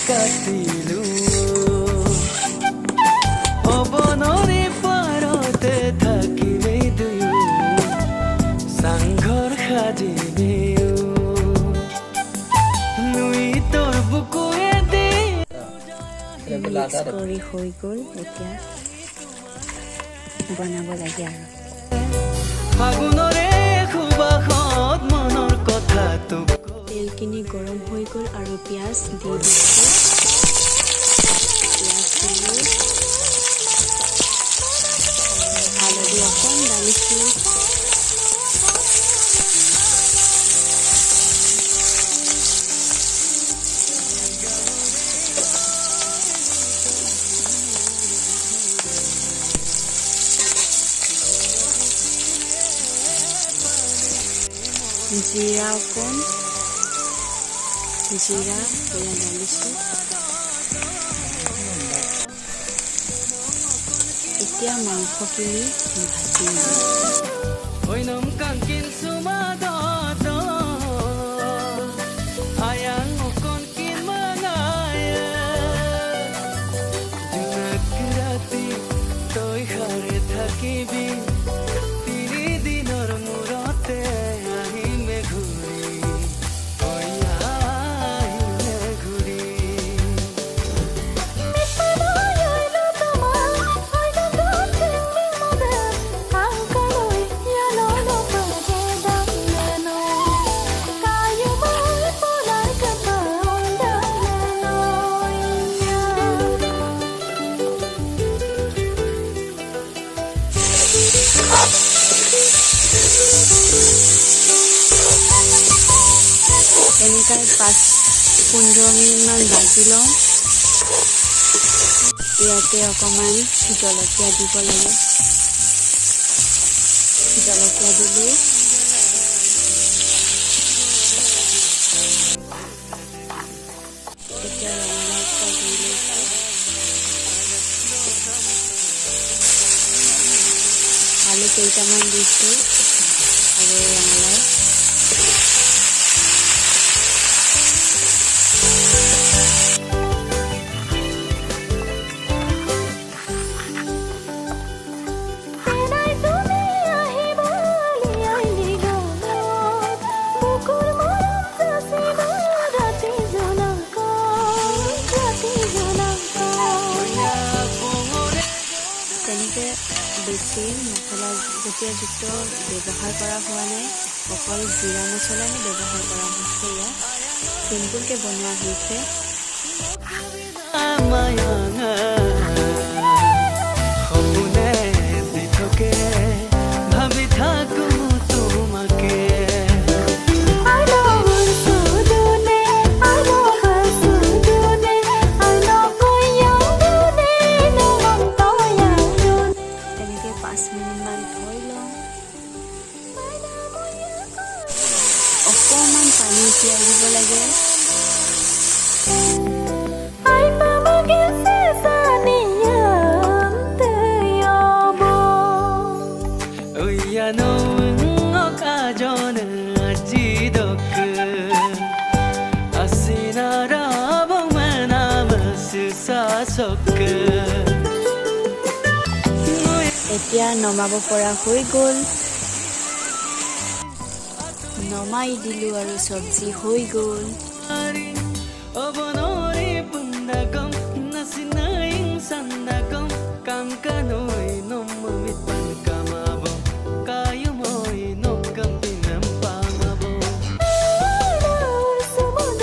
কাটিলো অবনৰে পাৰতে থাকিলে দুয়ো চাংঘৰ সাজিলেও নুই তোৰ বুকুৱে দি কৰি হৈ গ'ল এতিয়া বনাব লাগে আৰু ফাগুনৰে সুবাসত মনৰ কথাটো তেলখিনি গৰম হৈ গ'ল আৰু পিঁয়াজ দি দিছোঁ হালধি অকণ ঢালিছোঁ জিৰা অকণ জিৰা এয়া ঢালিছোঁ এতিয়া মাংসখিনি ভাজিম Oinam kangkin sumadata ayang ukon kin manaya junak rati toy hare thakibi tiri dinor murate ahi me ghuri oy ahi me ghuri এনেকৈ 5-15 মিনিটমান ভাজি লওঁ ইয়াতে অকণমান জলকীয়া দিব লাগে জলকীয়া দিলোঁ এতিয়া ৰঙালাও দি লৈছোঁ আলু কেইটামান দিছোঁ আৰু ৰঙালাও তেনেকৈ বেছি মছলা জাতীয়যুক্ত ব্যৱহাৰ কৰা হোৱা নাই অকল জিৰা মছলাহে ব্যৱহাৰ কৰা হৈছে ইয়াত চিম্পুলকৈ বনোৱা হৈছে সপোনে দি থাকে ভাবি থাকো তোমাকে তেনেকৈ 5 মিনিটমান থৈ লওঁ অকণমান পানী তিয়াই দিব লাগে Yanong okajon ajidok asinarabong manamas sasok এতিয়া নমাব পৰা হৈ গ'ল নমাই দিলোঁ আৰু চব্জি হৈ গ'ল